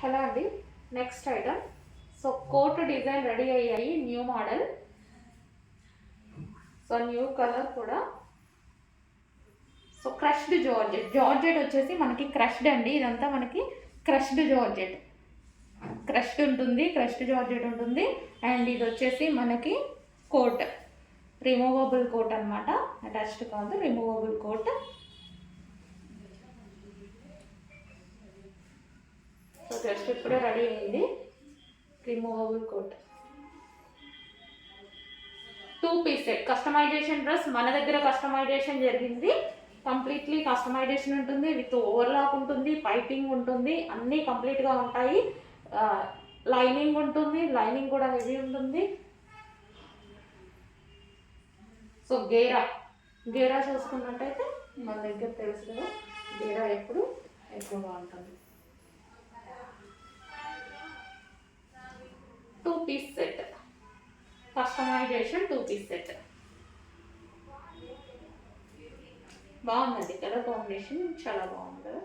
Hello అండి. Next item. So coat design ready అయ్యాయి, new model. So new colour కూడా. So crushed georgette. Georgette వచ్చేసి మనకి crushed అండి. ఇదంతా మనకి క్రష్డ్ జార్జెట్. క్రష్డ్ ఉంటుంది, క్రష్డ్ జార్జెట్ ఉంటుంది. అండ్ ఇది వచ్చేసి మనకి కోట్, రిమూవబుల్ కోట్ అనమాట. అటాచ్డ్ కాదు, రిమూవబుల్ కోట్. సో జస్ట్ ఇప్పుడే రెడీ అయింది removable coat. 2 piece set customization dress. మన దగ్గర కస్టమైజేషన్ జరిగింది. కంప్లీట్లీ కస్టమైజేషన్ ఉంటుంది, విత్ ఓవర్లాక్ ఉంటుంది, పైపింగ్ ఉంటుంది, అన్నీ కంప్లీట్గా ఉంటాయి. లైనింగ్ ఉంటుంది, లైనింగ్ కూడా హెవీ ఉంటుంది. సో గేరా చూసుకున్నట్టయితే మన దగ్గర తెలుసు కదా, గేరా ఎప్పుడు ఎక్కువగా ఉంటుంది. 2 piece set customisation, 2 piece set. బాగుందండి, కలర్ కాంబినేషన్ చాలా బాగుంది కదా.